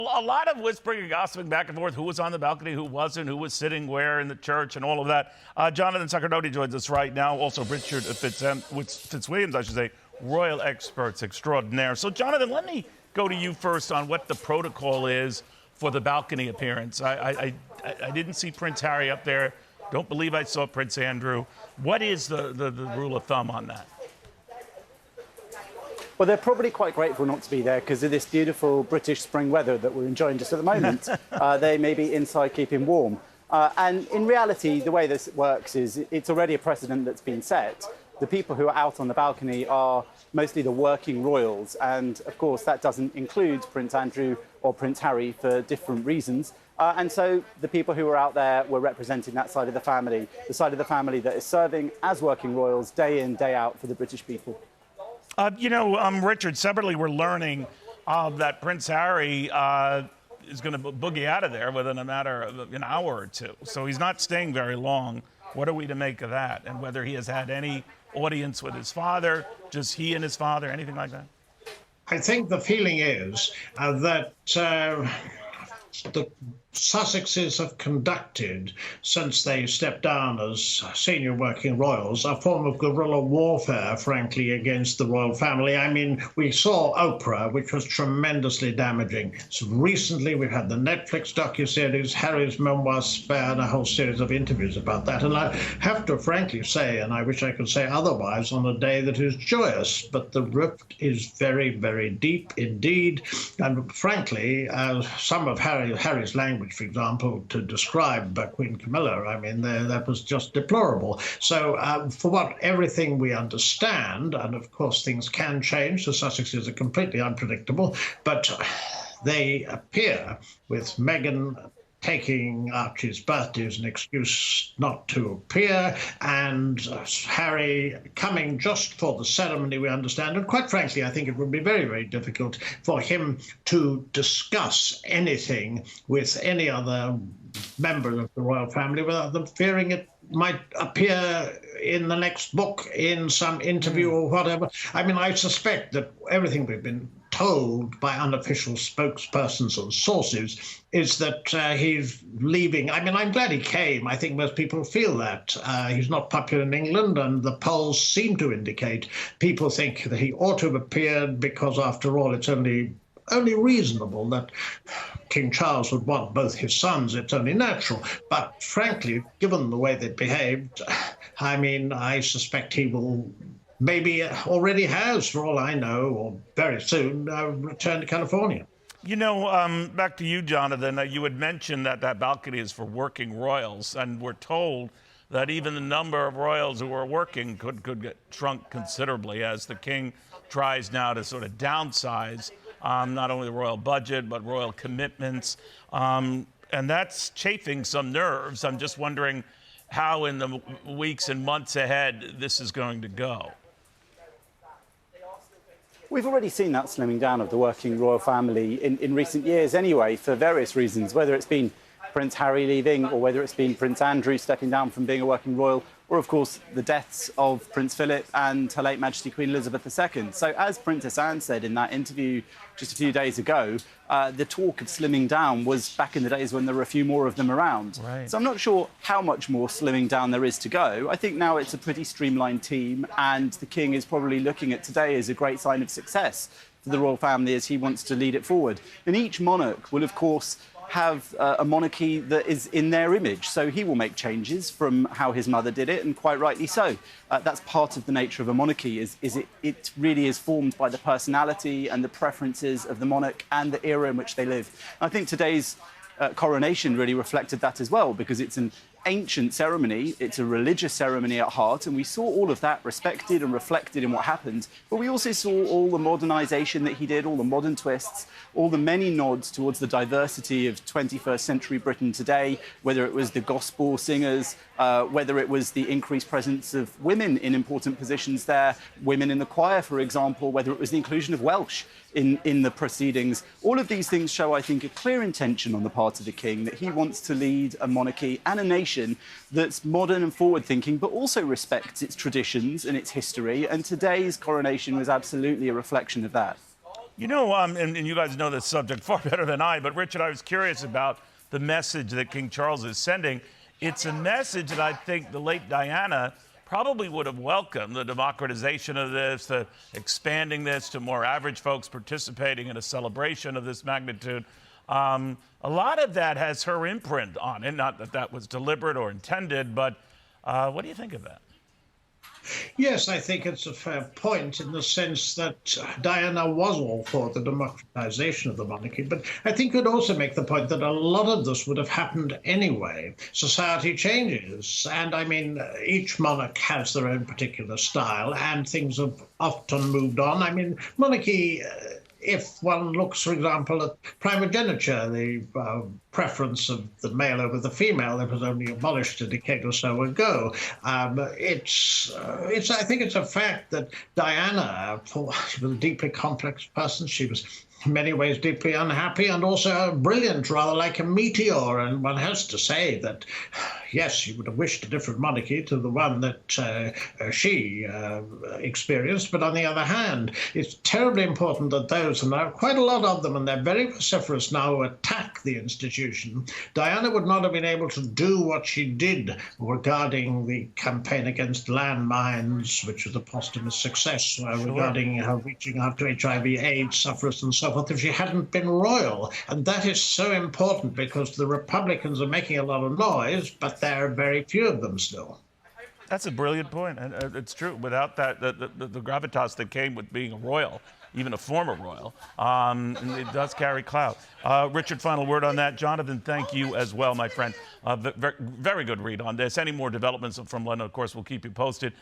A lot of whispering and gossiping back and forth, who was on the balcony, who wasn't, who was sitting where in the church and all of that. Jonathan Sacerdoti joins us right now. Also, Richard Fitzwilliams, I should say, royal experts extraordinaire. So, Jonathan, let me go to you first on what the protocol is for the balcony appearance. I didn't see Prince Harry up there. Don't believe I saw Prince Andrew. What is the rule of thumb on that? Well, they're probably quite grateful not to be there because of this beautiful British spring weather that we're enjoying just at the moment. They may be inside keeping warm. And in reality, the way this works is it's already a precedent that's been set. The people who are out on the balcony are mostly the working royals. And of course, that doesn't include Prince Andrew or Prince Harry for different reasons. And so the people who were out there were representing that side of the family that is serving as working royals day in, day out for the British people. Richard, separately, we're learning that Prince Harry is going to boogie out of there within a matter of an hour or two. So he's not staying very long. What are we to make of that? And whether he has had any audience with his father, just he and his father, anything like that? I think the feeling is that the Sussexes have conducted, since they stepped down as senior working royals, a form of guerrilla warfare, frankly, against the royal family. I mean, we saw Oprah, which was tremendously damaging. So recently, we've had the Netflix docuseries, Harry's Memoir Spared, a whole series of interviews about that. And I have to frankly say, and I wish I could say otherwise on a day that is joyous, but the rift is very, very deep indeed. And frankly, some of Harry's language, for example, to describe Queen Camilla, I mean, that was just deplorable. So for everything we understand, and of course things can change, the Sussexes are completely unpredictable, but they appear, with Meghan taking Archie's birthday as an excuse not to appear, and Harry coming just for the ceremony, we understand. And quite frankly, I think it would be very, very difficult for him to discuss anything with any other member of the royal family without them fearing it might appear in the next book, in some interview or whatever. I mean, I suspect that everything we've been told by unofficial spokespersons and sources is that he's leaving. I mean, I'm glad he came. I think most people feel that. He's not popular in England, and the polls seem to indicate people think that he ought to have appeared because, after all, it's only reasonable that King Charles would want both his sons. It's only natural. But frankly, given the way they behaved, I mean, I suspect he will, maybe already has, for all I know, or very soon, return to California. Back to you, Jonathan. You had mentioned that balcony is for working royals, and we're told that even the number of royals who are working could get shrunk considerably as the king tries now to sort of downsize not only the royal budget, but royal commitments. And that's chafing some nerves. I'm just wondering how in the weeks and months ahead this is going to go. We've already seen that slimming down of the working royal family in recent years anyway, for various reasons, whether it's been Prince Harry leaving or whether it's been Prince Andrew stepping down from being a working royal, or of course the deaths of Prince Philip and Her late Majesty Queen Elizabeth II. So as Princess Anne said in that interview just a few days ago, the talk of slimming down was back in the days when there were a few more of them around. Right. So I'm not sure how much more slimming down there is to go. I think now it's a pretty streamlined team, and the King is probably looking at today as a great sign of success for the royal family as he wants to lead it forward. And each monarch will, of course, have a monarchy that is in their image. So he will make changes from how his mother did it, and quite rightly so. That's part of the nature of a monarchy, it really is formed by the personality and the preferences of the monarch and the era in which they live. And I think today's coronation really reflected that as well, because it's an ancient ceremony, it's a religious ceremony at heart, and we saw all of that respected and reflected in what happened. But we also saw all the modernisation that he did, all the modern twists, all the many nods towards the diversity of 21st century Britain today, whether it was the gospel singers, whether it was the increased presence of women in important positions there, women in the choir, for example, whether it was the inclusion of Welsh in the proceedings. All of these things show, I think, a clear intention on the part of the King that he wants to lead a monarchy and a nation that's modern and forward-thinking, but also respects its traditions and its history. And today's coronation was absolutely a reflection of that. You know, and you guys know this subject far better than I, but Richard, I was curious about the message that King Charles is sending. It's a message that I think the late Diana probably would have welcomed, the democratization of this, the expanding this to more average folks participating in a celebration of this magnitude. A lot of that has her imprint on it, not that that was deliberate or intended, but what do you think of that? Yes, I think it's a fair point in the sense that Diana was all for the democratization of the monarchy, but I think you'd also make the point that a lot of this would have happened anyway. Society changes, and I mean, each monarch has their own particular style, and things have often moved on. I mean, monarchy, if one looks, for example, at primogeniture, the preference of the male over the female that was only abolished a decade or so ago. I think it's a fact that Diana, she was a deeply complex person. She was in many ways deeply unhappy and also brilliant, rather like a meteor. And one has to say that, yes, she would have wished a different monarchy to the one that she experienced. But on the other hand, it's terribly important that those, and there are quite a lot of them, and they're very vociferous now, who attack the institution. Diana would not have been able to do what she did regarding the campaign against landmines, which was a posthumous success, regarding her reaching out to HIV/AIDS sufferers and so forth, if she hadn't been royal. And that is so important because the Republicans are making a lot of noise, but there are very few of them still. That's a brilliant point, and it's true. Without that, the gravitas that came with being a royal, even a former royal, it does carry clout. Richard, final word on that. Jonathan, thank you as well, my friend. Very good read on this. Any more developments from London, of course, we'll keep you posted.